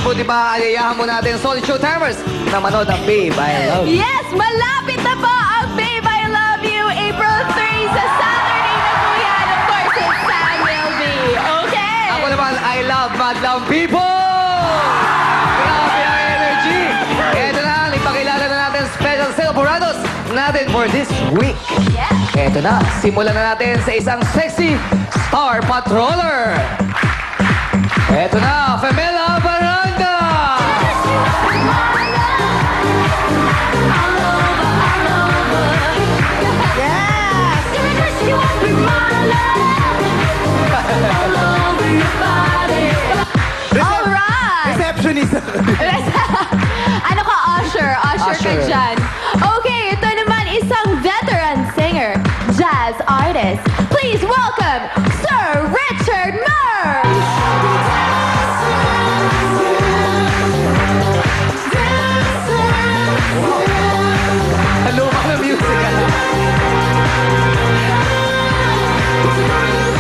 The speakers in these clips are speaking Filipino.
buti pa, ayayahan mo natin solid show timers na manood ang Babe, I Love You. Yes, malapit na po ang Babe, I Love You, April 3 sa Saturday na po yan. Of course, it's Samuel V. Okay. Ako naman, I love madlang people! Grabe ang energy! Ito na, ipakilala na natin special celebrados natin for this week. Yes. Ito na, simulan na natin sa isang sexy Star Patroller. Ito na, Femela Baranda! Alright! Receptionist. Ano ka, Usher? Usher ka Usher. dyan. Okay, ito naman isang veteran singer, jazz artist. Please welcome Sir Richard Murs! Hello, mga music.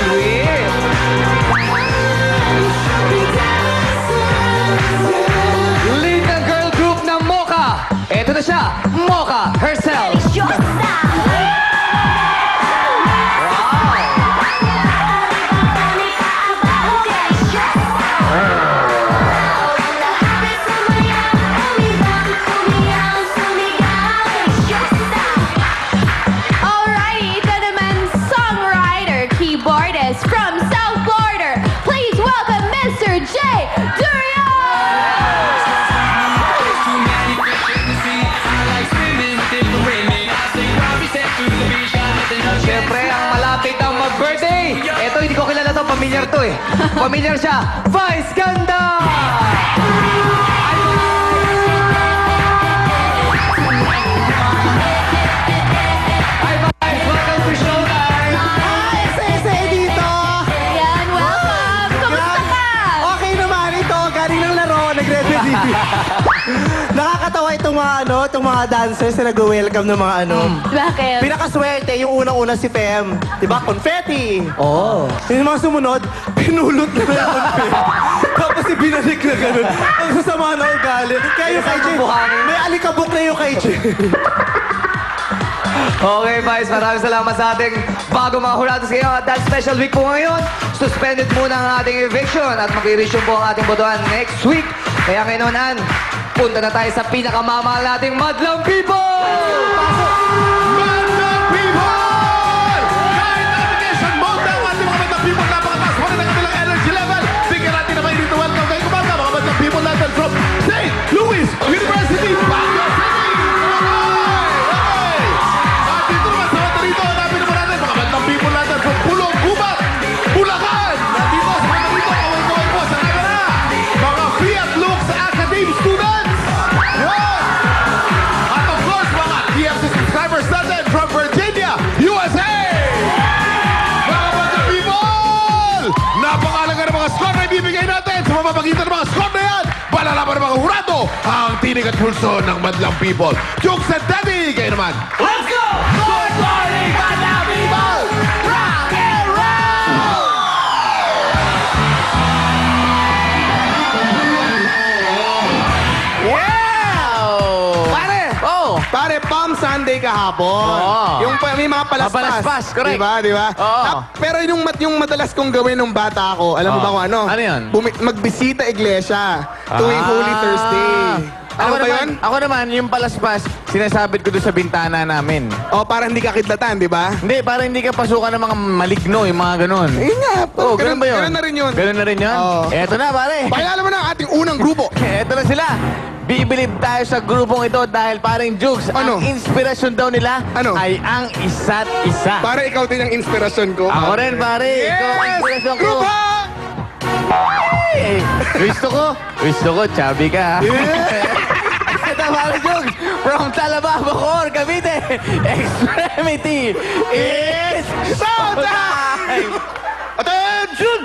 Sweet. Lead ng girl group ng Mocha. Ito na siya, Mocha herself. Alrighty, ito naman songwriter, keyboardist from South Florida. Please welcome Mr. J. Durian! Siyempre, ang malapit ang mag-birthday. Ito, hindi ko kilala to. Pamilyar to eh. Pamilyar siya. Vice Ganda! Hi, Vice! Welcome to Showtime! Hi, Sese dito. Ayan, welcome! Kamusta ka? Okay naman ito. Galing ng laro. Nagre-ready. Nakakatawa itong mga itong mga dancers na nag-welcome ng mga Bakit? Pinakaswerte, yung unang-una si Fem. Diba? Confetti. Oh. Yung mga sumunod, pinulot na yung confetti. Tapos ibinalik na ganun. Ang sasama na ugali. Kaya yung kay Jay, may alikabok na yung kay Jay. Okay, Vice. Maraming salamat sa ating bago mga hurados ngayon. At that special week po ngayon, suspended muna ang ating eviction at mag-i-resume po ang ating botohan next week. Kaya ngayon, punta na tayo sa pinakamamahal nating Madlang People! Pasok! Madlang People! Kahit application mode na ang ating mga Madlang People, napakataas pa rin ang kanilang energy level. Bigyan natin na kayo dito. Welcome kayo kumanda, mga Madlang People natin from St. Louis University, Baguio City! Okay! At dito naman sa mata rito, hanapin naman natin mga Madlang People natin from Pulong, Gubat, Bulacan! Nandito sa mata rito, kaway-kaway po sa camera, mga Fiat Lux Academy students! Yan! At of course, mga TFC subscribers natin from Virginia, USA! Mga Madlang People! Napakalaga ng mga score na ibibigay natin sa mamapagitan ng mga score na yan. Malalaman ng mga hurado ang tinig at pulso ng Madlang People. Jukes and Daddy, kayo naman. Let's go! Good morning, Madlang People! Rock and roll! Pare! Oh! Pare, Palm Sunday kahapon. Oo. Yung may mga palaspas. Palaspas, correct. Diba? Oo. Pero yung madalas kong gawin nung bata ako, alam mo Oo. ba kung ano? Ano yun? Magbisita iglesia tuwing Holy Thursday. Ano ba yun? Ako naman, yung palaspas, sinasabit ko doon sa bintana namin. O, para hindi ka kidlatan, di ba? Hindi, para hindi ka pasukan ng mga maligno, yung mga ganun. Yun nga. Oo, ganun ba yun? Ganun na rin yun. Ganun na rin yun? Oo. Eto na, pare. Pakilala mo na ang ating unang grupo. Eto na sila. Bibilib tayo sa grupong ito dahil paring Jukes, Ano? ang inspirasyon daw nila Ano? ay ang isa't isa. Para ikaw din ang inspirasyon ko. Ako rin, pare. Ikaw ang inspirasyon ko. Grupo! Hey, gusto ko, chubby ka. Ito, pare Jukes, from Talaba, Bacoor, Cavite, Extremity, it's showtime! Attention!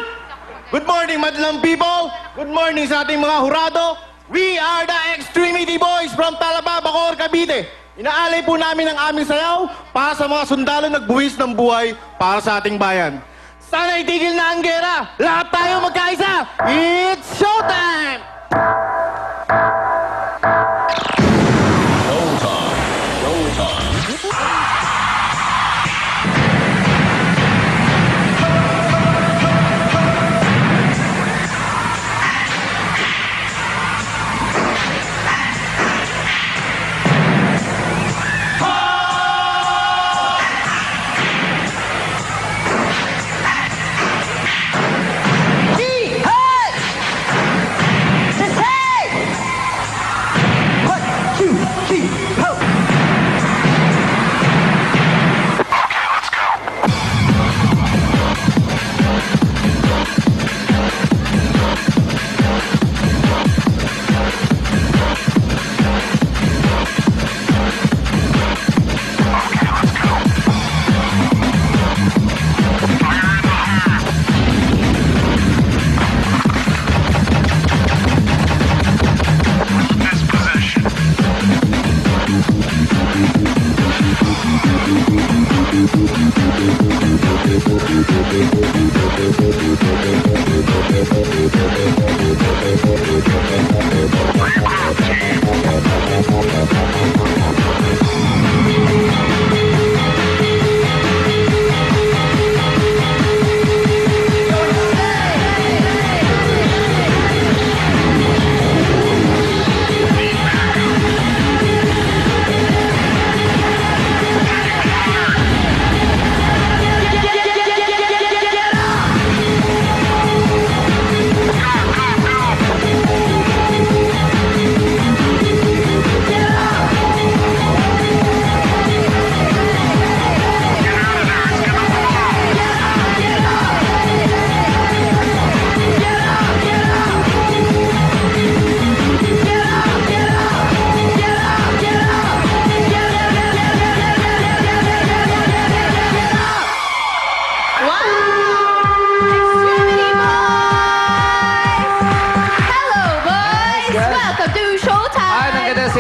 Good morning, Madlang People! Good morning sa ating mga hurado! We are the Extremity Boys from Talaba, Bacoor, Cavite. Inaalay po namin ang aming sayaw para sa mga sundalo nagbuwis ng buhay para sa ating bayan. Sana itigil na ang gera! Lahat tayo magkaisa! It's showtime!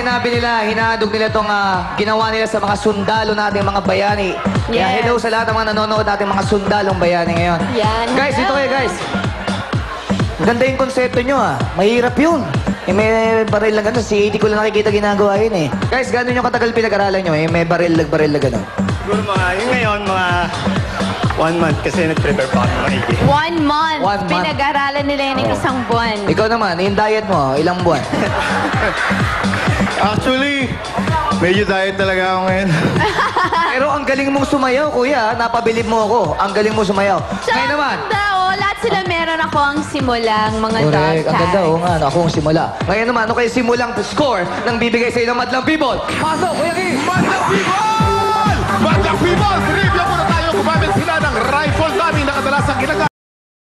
sinabi nila, hinadog nila itong ginawa nila sa mga sundalo nating mga bayani. Kaya Yes. hello sa lahat ng mga nanonood nating mga sundalong bayani ngayon. Yan, Guys, hello. dito kayo guys. Ganda yung konsepto nyo Mahirap yun. May baril na gano'n. Si 80 ko lang nakikita ginagawa yun Guys, gano'n yung katagal pinag-aralan nyo may baril na gano'n. Siguro yung ngayon, mga 1 month kasi nag-prepare pa kami maigi. 1 month. 1 month. Pinag-aralan nila yan ng isang buwan. Ikaw naman, yung diet mo, ilang buwan? Actually, medyo diet talaga ako ngayon. Pero ang galing mong sumayaw, kuya. Napabilib mo ako. Ang galing mo sumayaw. Ngayon naman. Lahat sila meron ako ang simulang mga dog Correct. Ang ganda, tags. nga. Ako ang simula. Ngayon naman, ano kayo simulang score ng bibigay sa inyo ng Madlang People? Pasok, Kuya Kim!